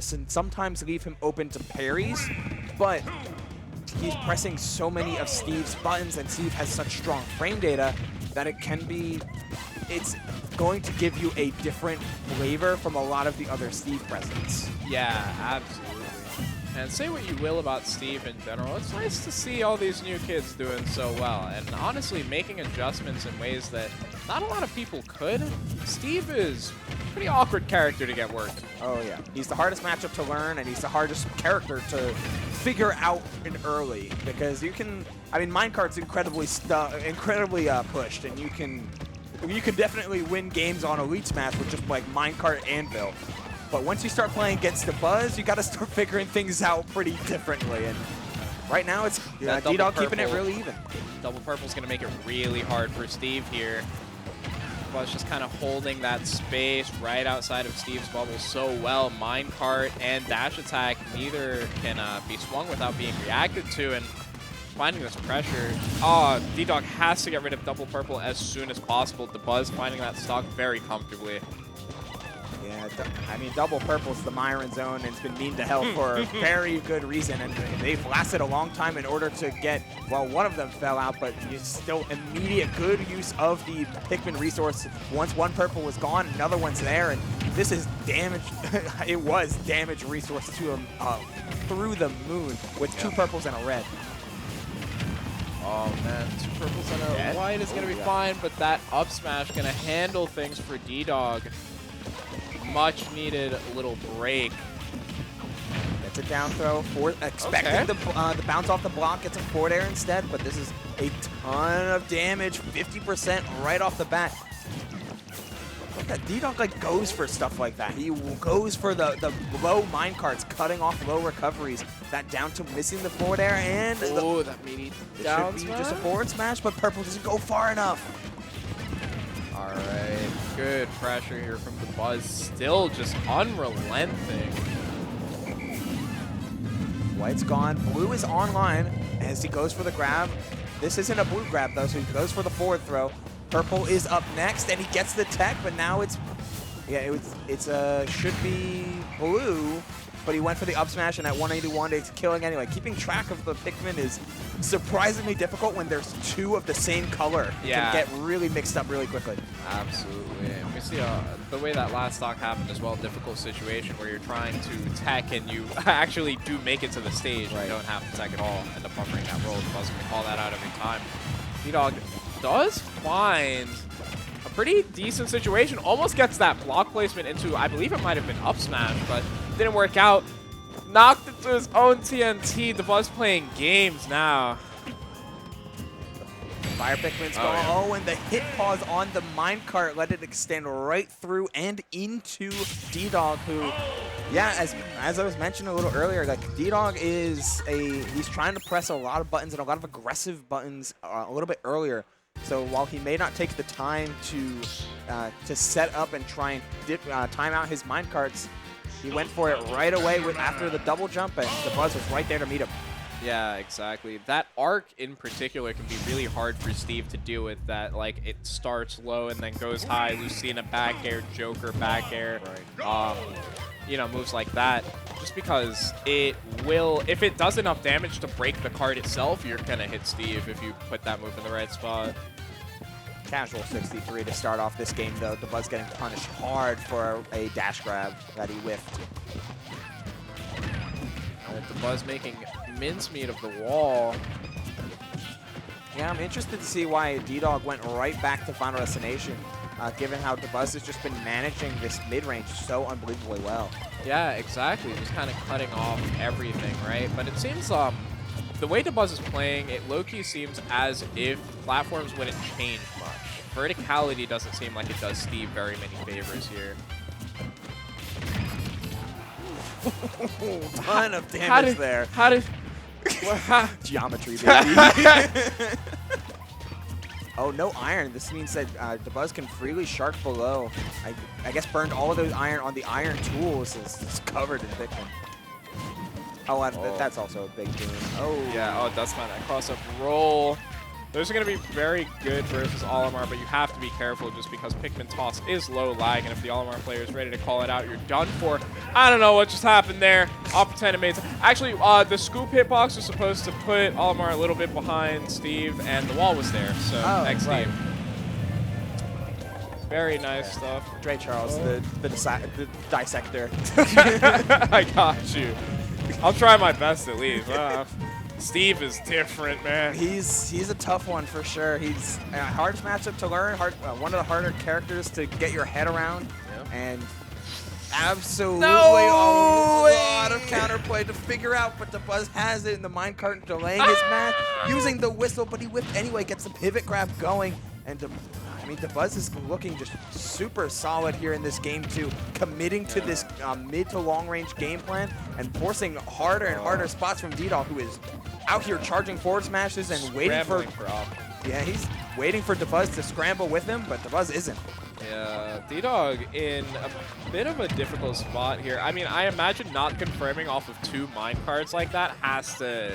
sometimes leave him open to parries, but he's pressing so many of Steve's buttons, and Steve has such strong frame data that it's going to give you a different flavor from a lot of the other Steve presents. Yeah, absolutely. And say what you will about Steve in general, it's nice to see all these new kids doing so well. And honestly, making adjustments in ways that not a lot of people could. Steve is a pretty awkward character to get working. Oh, yeah. He's the hardest matchup to learn, and he's the hardest character to figure out in early. Because you can, I mean, minecart's incredibly pushed, and you can definitely win games on Elite Smash with just like minecart anvil. But once you start playing against Dabuz, you got to start figuring things out pretty differently. And right now, it's DDog keeping it really even. Double purple's going to make it really hard for Steve here. Dabuz just kind of holding that space right outside of Steve's bubble so well. Minecart and dash attack, neither can be swung without being reacted to. And finding this pressure. Oh, DDog has to get rid of double purple as soon as possible. Dabuz finding that stock very comfortably. Yeah, I mean, double purple's the Myron zone, and it's been mean to hell for a very good reason, and they've lasted a long time in order to get, well, one of them fell out, but it's still immediate good use of the Pikmin resource. Once one purple was gone, another one's there, and this is damage. It was damage resource to him through the moon with two purples and a red. Oh man, two purples and a white is going to be fine, but that up smash going to handle things for DDog. Much needed little break. Gets a down throw, expecting the bounce off the block, gets a forward air instead, but this is a ton of damage, 50% right off the bat. Look at that, DDog like goes for stuff like that. He goes for the low minecarts, cutting off low recoveries. That down to missing the forward air, and that meaty down should be smash? just a forward smash, but purple doesn't go far enough. All right, good pressure here from Dabuz, still just unrelenting. White's gone, blue is online as he goes for the grab. This isn't a blue grab though, so he goes for the forward throw. Purple is up next, and he gets the tech, but now should be blue, but he went for the up smash, and at 181, it's killing anyway. Keeping track of the Pikmin is surprisingly difficult when there's two of the same color. It can get really mixed up really quickly. Absolutely. And we see the way that last stock happened as well, difficult situation where you're trying to tech and you actually do make it to the stage. Right. You don't have to tech at all. End up buffering that roll. Dabuz can call that out every time. DDog does find a pretty decent situation. Almost gets that block placement into, I believe it might have been up smash, but didn't work out. Knocked into his own TNT. Dabuz playing games now. Fire Pikmin's gone. Oh, and the hit pause on the minecart let it extend right through and into DDog, who, yeah, as I was mentioning a little earlier, like DDog he's trying to press a lot of buttons and a lot of aggressive buttons a little bit earlier. So while he may not take the time to set up and try and time out his minecarts, he went for it right away after the double jump, and Dabuz was right there to meet him. Yeah, exactly. That arc in particular can be really hard for Steve to deal with. That, like, it starts low and then goes high. Lucina back air, Joker back air, you know, moves like that. Just because it will, if it does enough damage to break the card itself, you're gonna hit Steve if you put that move in the right spot. Casual 63 to start off this game, though. Dabuz getting punished hard for a dash grab that he whiffed. Dabuz making mincemeat of the wall. Yeah, I'm interested to see why DDog went right back to Final Destination, given how Dabuz has just been managing this mid-range so unbelievably well. Yeah, exactly. Just kind of cutting off everything, right? But it seems the way Dabuz is playing, it low-key seems as if platforms wouldn't change much. Verticality doesn't seem like it does Steve very many favors here. Ton of damage there. How did... Geometry, baby. Oh, no iron. This means that Dabuz can freely shark below. I guess burned all of those iron on the iron tools. It's covered in Pikmin. Oh, and that's also a big boon. Oh. Yeah, oh, that's fine. That cross-up roll. Those are going to be very good versus Olimar, but you have to be careful just because Pikmin toss is low lag, and if the Olimar player is ready to call it out, you're done for. I don't know what just happened there. I'll pretend it made sense. Actually, the scoop hitbox was supposed to put Olimar a little bit behind Steve, and the wall was there, so next right. Steve. Very nice stuff. Dre Charles, the dissector. I got you. I'll try my best at least. Steve is different, man. He's a tough one for sure. He's a hard matchup to learn, one of the harder characters to get your head around, and absolutely a lot of counterplay to figure out, but Dabuz has it in the minecart, delaying his match, using the whistle, but he whipped anyway, gets the pivot grab going, and I mean, Dabuz is looking just super solid here in this game too, committing to this mid to long range game plan and forcing harder and harder spots from DDog, who is out here charging forward smashes and waiting for he's waiting for Dabuz to scramble with him, but Dabuz isn't. Yeah, DDog in a bit of a difficult spot here. I mean, I imagine not confirming off of 2 minecarts like that has to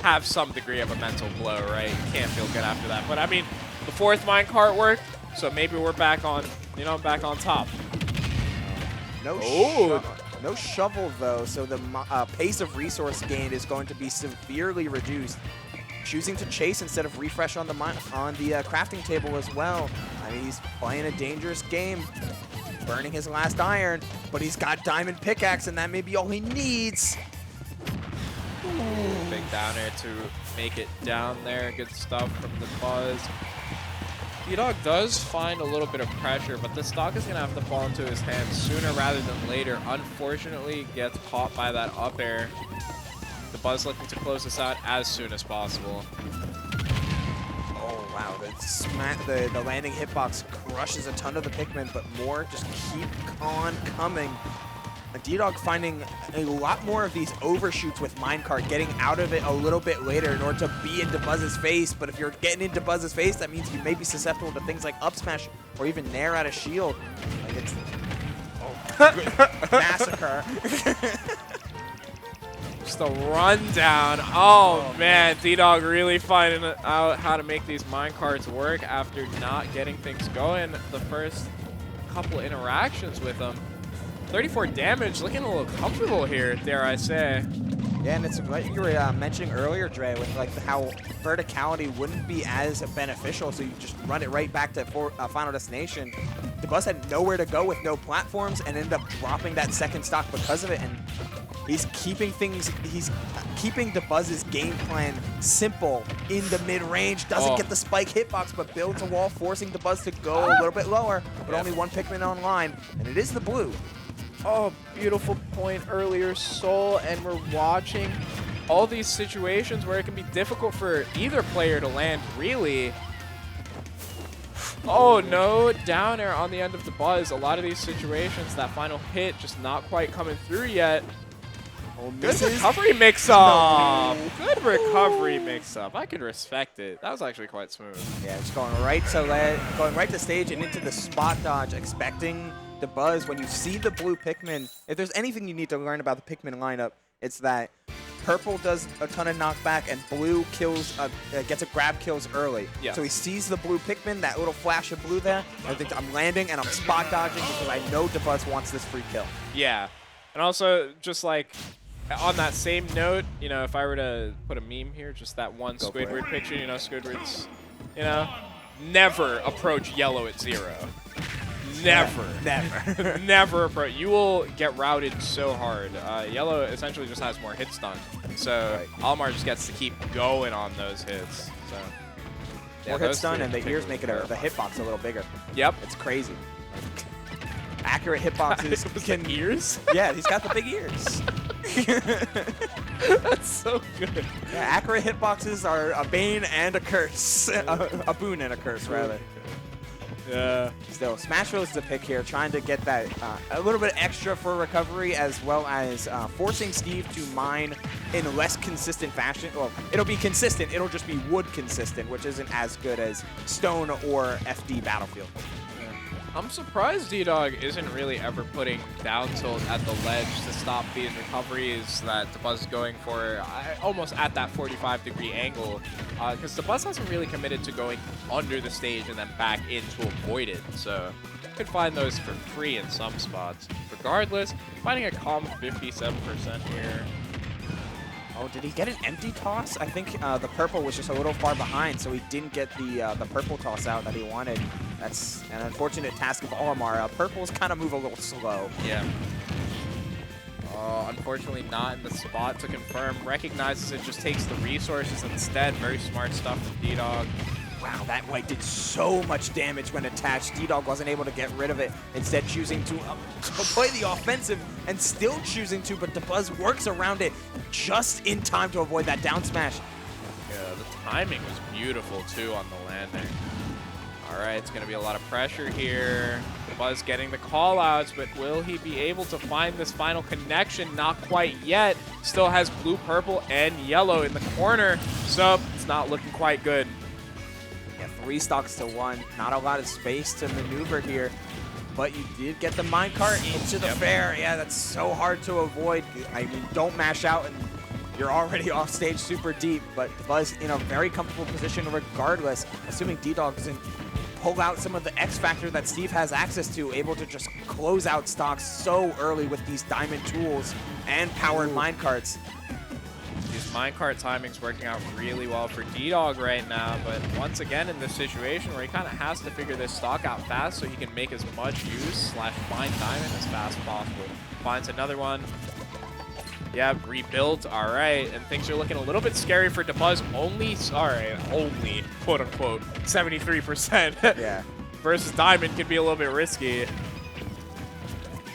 have some degree of a mental blow, right? You can't feel good after that. But I mean, the 4th minecart worked, so maybe we're back on, back on top. No shovel though, so the pace of resource gain is going to be severely reduced. Choosing to chase instead of refresh on the crafting table as well. I mean, he's playing a dangerous game, burning his last iron, but he's got diamond pickaxe, and that may be all he needs. Big down air to make it down there. Good stuff from the Buzz. DDog does find a little bit of pressure, but the stock is going to have to fall into his hands sooner rather than later. Unfortunately, gets caught by that up air. The Buzz looking to close this out as soon as possible. Oh, wow. The landing hitbox crushes a ton of the Pikmin, but more just keep on coming. DDog finding a lot more of these overshoots with minecart, getting out of it a little bit later in order to be in Dabuz's face. But if you're getting into Dabuz's face, that means you may be susceptible to things like up smash or even nair out of shield. Like it's massacre. Just a rundown. Oh man, DDog really finding out how to make these minecarts work after not getting things going the first couple interactions with them. 34 damage, looking a little comfortable here, dare I say. Yeah, and it's what you were mentioning earlier, Dre, with like how verticality wouldn't be as beneficial, so you just run it right back to Final Destination. Dabuz had nowhere to go with no platforms and ended up dropping that second stock because of it, and he's keeping Dabuz's game plan simple in the mid-range, doesn't get the spike hitbox, but builds a wall, forcing Dabuz to go a little bit lower, but only 1 Pikmin online, and it is the blue. Oh, beautiful point earlier, Soul, and we're watching all these situations where it can be difficult for either player to land, really. Oh no, down air on the end of the Buzz. A lot of these situations, that final hit just not quite coming through yet. Good recovery mix-up. No. Good recovery mix-up. I can respect it. That was actually quite smooth. Yeah, just going right to stage and into the spot dodge, expecting Dabuz. When you see the blue Pikmin, if there's anything you need to learn about the Pikmin lineup, it's that purple does a ton of knockback and blue kills, gets a grab kills early. Yes. So he sees the blue Pikmin, that little flash of blue there. I think I'm landing and I'm spot dodging because I know Dabuz wants this free kill. Yeah, and also just like on that same note, if I were to put a meme here, just that one Squidward picture, Squidward's, never approach yellow at 0. Never. Never. Never approach. You will get routed so hard. Yellow essentially just has more hit stun. So Olimar just gets to keep going on those hits. So more hit stun, and the ears make it the hitbox a little bigger. Yep. It's crazy. Accurate hitboxes can ears? Yeah, he's got the big ears. That's so good. Yeah, accurate hitboxes are a bane and a curse. A boon and a curse, rather. Yeah. Still, Smashville is the pick here, trying to get that a little bit extra for recovery, as well as forcing Steve to mine in a less consistent fashion. Well, it'll be consistent. It'll just be wood consistent, which isn't as good as stone or FD Battlefield. I'm surprised DDog isn't really ever putting down tilt at the ledge to stop these recoveries that Dabuz is going for almost at that 45-degree angle. Because Dabuz hasn't really committed to going under the stage and then back in to avoid it. So you could find those for free in some spots. Regardless, finding a calm 57% here. Oh, did he get an empty toss? I think the purple was just a little far behind, so he didn't get the purple toss out that he wanted. That's an unfortunate task of Olimar. Purples kind of move a little slow. Yeah. Unfortunately not in the spot to confirm. Recognizes it, just takes the resources instead. Very smart stuff from DDog. Wow, that white did so much damage when attached. DDog wasn't able to get rid of it, instead choosing to play the offensive and still choosing to, but Dabuz works around it just in time to avoid that down smash. Yeah, the timing was beautiful too on the landing. All right, it's going to be a lot of pressure here. Dabuz getting the call-outs, but will he be able to find this final connection? Not quite yet. Still has blue, purple, and yellow in the corner, so it's not looking quite good. Yeah, 3 stocks to 1. Not a lot of space to maneuver here, but you did get the minecart into the fair. Yeah, that's so hard to avoid. I mean, don't mash out and you're already off stage super deep, but Dabuz in a very comfortable position regardless, assuming DDog doesn't pull out some of the X factor that Steve has access to, able to just close out stocks so early with these diamond tools and powered minecarts. These minecart timings working out really well for DDog right now, but once again in this situation where he kind of has to figure this stock out fast so he can make as much use / find diamond as fast as possible. Finds another one. Yeah, rebuilt, all right, and things are looking a little bit scary for Dabuz. Only, quote unquote, 73%. Yeah. Versus diamond can be a little bit risky.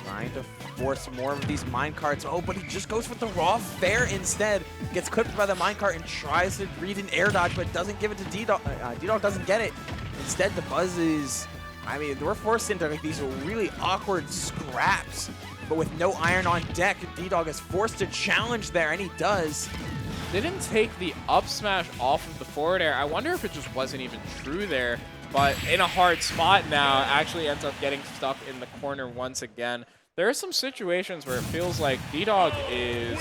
Trying to force more of these minecarts. Oh, but he just goes with the raw fair instead. Gets clipped by the minecart and tries to read an air dodge, but doesn't give it to DDog. DDog doesn't get it. Instead, Dabuz is, I mean, we're forced into like these really awkward scraps. But with no iron on deck, DDog is forced to challenge there, and he does. Didn't take the up smash off of the forward air. I wonder if it just wasn't even true there. But in a hard spot now, actually ends up getting stuck in the corner once again. There are some situations where it feels like DDog is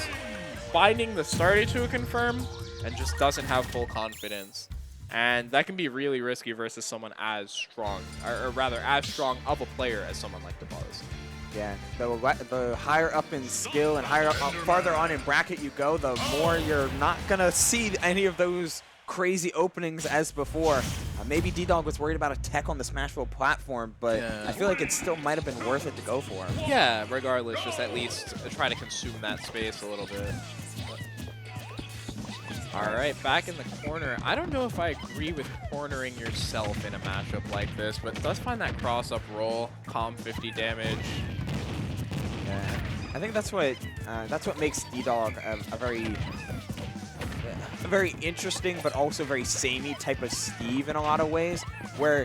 finding the starter to confirm and just doesn't have full confidence. And that can be really risky versus someone as strong, or rather as strong of a player as someone like Dabuz. Yeah, the higher up in skill and higher up, farther on in bracket you go, the more you're not going to see any of those crazy openings as before. Maybe DDog was worried about a tech on the Smashville platform, but yeah. I feel like it still might have been worth it to go for him. Yeah, regardless, just at least try to consume that space a little bit. All right, back in the corner. I don't know if I agree with cornering yourself in a matchup like this, but does find that cross-up roll, calm 50 damage. Yeah, I think that's what makes DDog a very interesting, but also very samey type of Steve in a lot of ways, where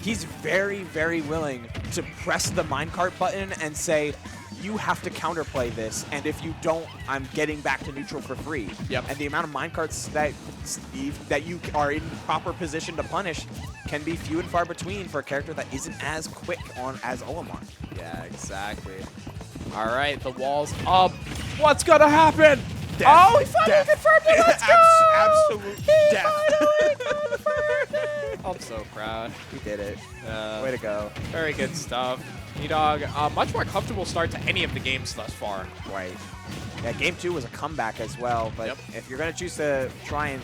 he's very, very willing to press the minecart button and say, you have to counterplay this, and if you don't, I'm getting back to neutral for free. Yep. And the amount of minecarts that Steve, that you are in proper position to punish can be few and far between for a character that isn't as quick as Olimar. Yeah, exactly. All right, the wall's up. What's gonna happen? Death. Oh, he finally confirmed it. Let's go! Absolute death. I'm so proud. He did it. Way to go. Very good stuff. DDog, much more comfortable start to any of the games thus far. Right. Yeah, game 2 was a comeback as well, but if you're going to choose to try and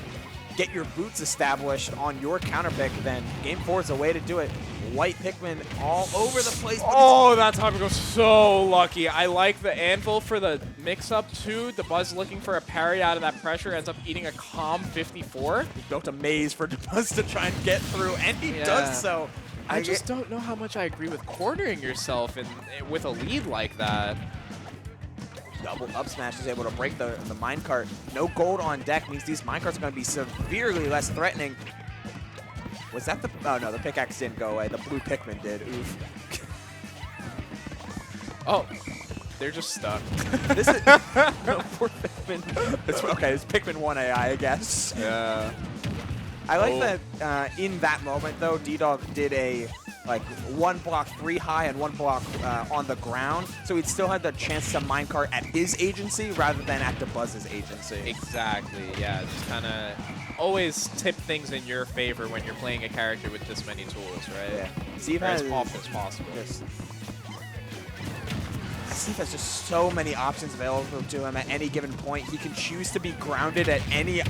get your boots established on your counter pick, then game 4 is a way to do it. White Pikmin all over the place. Oh, that time goes so lucky. I like the anvil for the mix-up too. Dabuz looking for a parry out of that pressure, ends up eating a calm 54. He built a maze for Dabuz to try and get through, and he does so. I just don't know how much I agree with cornering yourself with a lead like that. Double up smash is able to break the minecart. No gold on deck means these minecarts are going to be severely less threatening. Was that the... Oh, no, the pickaxe didn't go away. The blue Pikmin did. Oof. Oh, they're just stuck. This is... No, poor Pikmin. Okay, it's Pikmin 1 AI, I guess. Yeah. I like that in that moment, though, DDog did a like 1 block 3 high and 1 block on the ground. So he'd still have the chance to minecart at his agency rather than at Dabuz's agency. Exactly, yeah. Just kind of always tip things in your favor when you're playing a character with this many tools, right? Yeah. Steve as has often as possible. Steve has just so many options available to him at any given point. He can choose to be grounded at any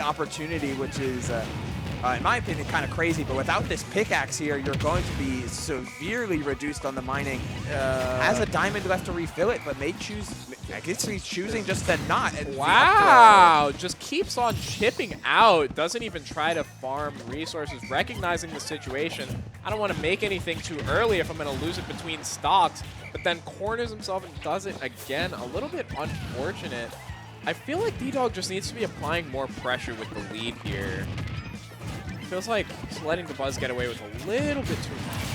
opportunity, which is, in my opinion, kind of crazy. But without this pickaxe here, you're going to be severely reduced on the mining. Has a diamond left to refill it, but may choose. I guess he's choosing just to not. Wow! Just keeps on chipping out. Doesn't even try to farm resources. Recognizing the situation. I don't want to make anything too early if I'm going to lose it between stocks. But then corners himself and does it again. A little bit unfortunate. I feel like DDog just needs to be applying more pressure with the lead here. Feels like just letting Dabuz get away with a little bit too much.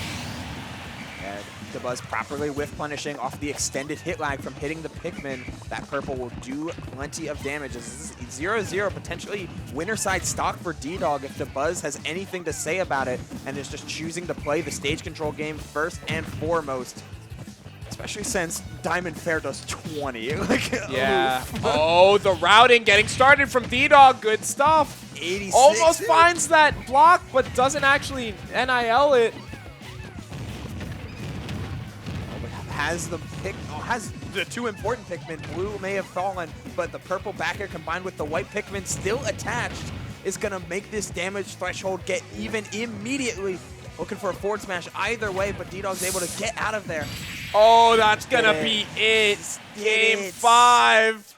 And Dabuz properly whiff punishing off the extended hit lag from hitting the Pikmin. That purple will do plenty of damage. This is 0-0, potentially winner side stock for DDog if Dabuz has anything to say about it and is just choosing to play the stage control game first and foremost. Especially since Diamond Fair does 20. Yeah. Oh, the routing getting started from DDog. Good stuff. 86. Almost finds that block, but doesn't actually NIL it. Has the 2 important Pikmin. Blue may have fallen, but the purple backer combined with the white Pikmin still attached is going to make this damage threshold get even immediately. Looking for a forward smash either way, but DDog's able to get out of there. Oh, that's going to be it. Game 5.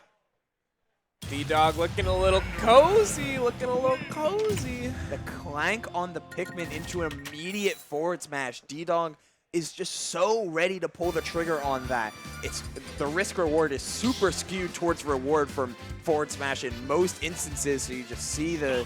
DDog looking a little cozy, The clank on the Pikmin into an immediate forward smash. DDog is just so ready to pull the trigger on that. The risk reward is super skewed towards reward from forward smash in most instances. So you just see the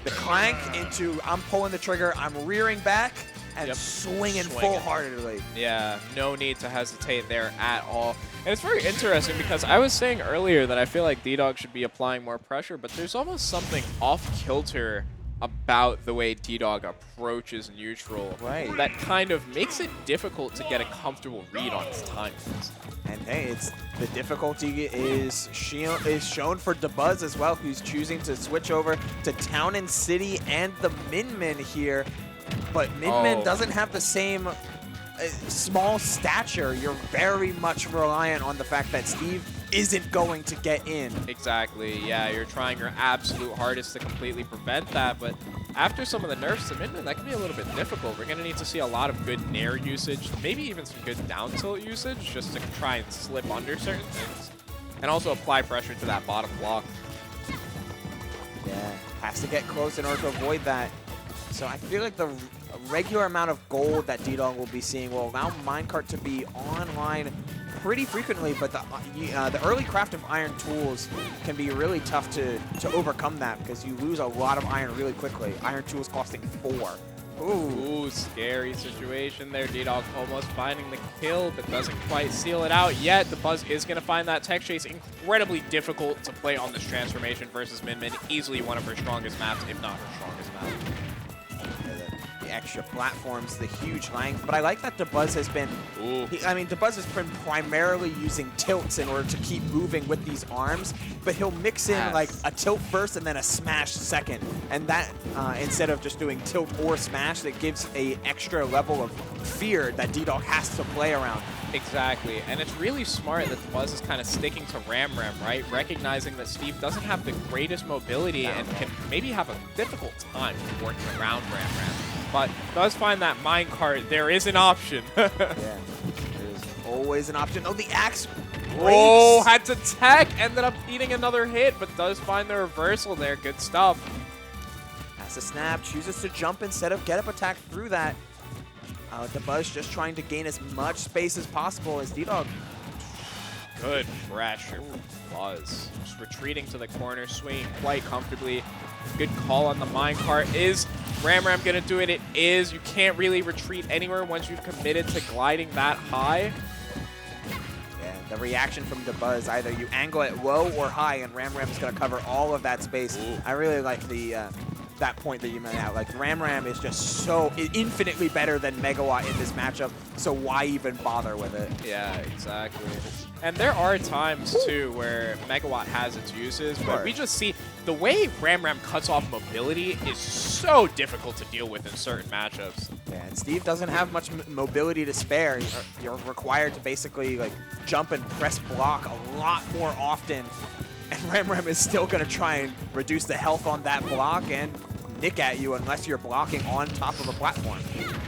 clank into I'm pulling the trigger, I'm rearing back, and swinging full-heartedly. Yeah, no need to hesitate there at all. And it's very interesting because I was saying earlier that I feel like DDog should be applying more pressure, but there's almost something off-kilter about the way DDog approaches neutral that kind of makes it difficult to get a comfortable read on his timings. And hey, the difficulty is shown for Dabuz as well, who's choosing to switch over to Town and City and the Min Min here. But Min Min doesn't have the same small stature. You're very much reliant on the fact that Steve isn't going to get in. Exactly, yeah, you're trying your absolute hardest to completely prevent that, but after some of the nerfs to Min Min, that can be a little bit difficult. We're going to need to see a lot of good nair usage, maybe even some good down tilt usage, just to try and slip under certain things, and also apply pressure to that bottom block. Yeah, has to get close in order to avoid that. So I feel like the regular amount of gold that DDog will be seeing will allow Minecart to be online pretty frequently, but the early craft of iron tools can be really tough to overcome that because you lose a lot of iron really quickly. Iron tools costing 4. Ooh, scary situation there. DDog almost finding the kill, but doesn't quite seal it out yet. Dabuz is going to find that tech chase. Incredibly difficult to play on this transformation versus Min Min. Easily one of her strongest maps, if not her strongest map. The extra platforms, the huge length, but I like that Dabuz has been, Dabuz has been primarily using tilts in order to keep moving with these arms, but he'll mix in like a tilt first and then a smash second, and that, instead of just doing tilt or smash, that gives a extra level of fear that DDog has to play around. Exactly, and it's really smart that Dabuz is kind of sticking to Ram, right? Recognizing that Steve doesn't have the greatest mobility and can maybe have a difficult time working around Ram, but does find that minecart. There is an option. Yeah, there's always an option. Oh, the axe breaks. Oh, had to tech, ended up eating another hit, but does find the reversal there. Good stuff. Has to snap, chooses to jump instead of get up attack through that. Dabuz just trying to gain as much space as possible as DDog. Good pressure from Buzz. Just retreating to the corner, swinging quite comfortably. Good call on the minecart. Is Ram going to do it? It is. You can't really retreat anywhere once you've committed to gliding that high. Yeah, the reaction from Dabuz, either you angle it low or high, and Ram is going to cover all of that space. Ooh. I really like the that point that you made out. Like, Ram is just so infinitely better than Megawatt in this matchup, so why even bother with it? Yeah, exactly. And there are times, too, where Megawatt has its uses, but we just see the way Ram cuts off mobility is so difficult to deal with in certain matchups. Yeah, and Steve doesn't have much mobility to spare. You're required to basically like jump and press block a lot more often, and Ram is still going to try and reduce the health on that block and nick at you unless you're blocking on top of a platform.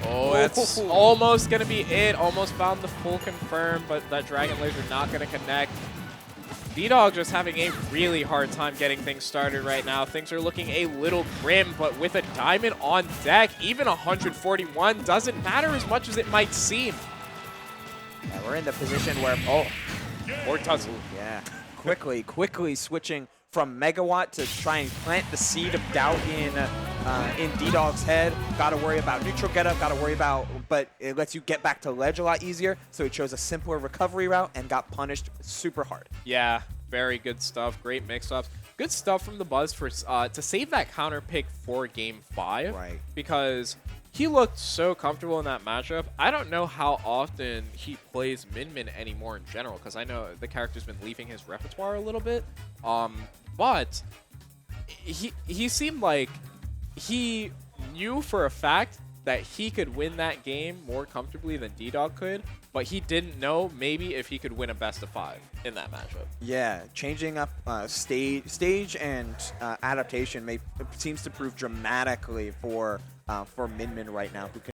Oh, that's almost going to be it. Almost found the full confirm, but that Dragon Laser not going to connect. DDog just having a really hard time getting things started right now. Things are looking a little grim, but with a diamond on deck, even 141 doesn't matter as much as it might seem. Yeah, we're in the position where, or does it? Yeah, quickly switching from Megawatt to try and plant the seed of doubt in DDog's head. Got to worry about neutral getup, got to worry about, but it lets you get back to ledge a lot easier, so he chose a simpler recovery route and got punished super hard. Yeah, very good stuff. Great mix-ups. Good stuff from the Buzz for to save that counter pick for Game 5. Right. Because he looked so comfortable in that matchup. I don't know how often he plays Min anymore in general, because I know the character's been leaving his repertoire a little bit. But he seemed like he knew for a fact that he could win that game more comfortably than DDog could, but he didn't know maybe if he could win a best of 5 in that matchup. Yeah, changing up stage and adaptation seems to prove dramatically for Min right now, who can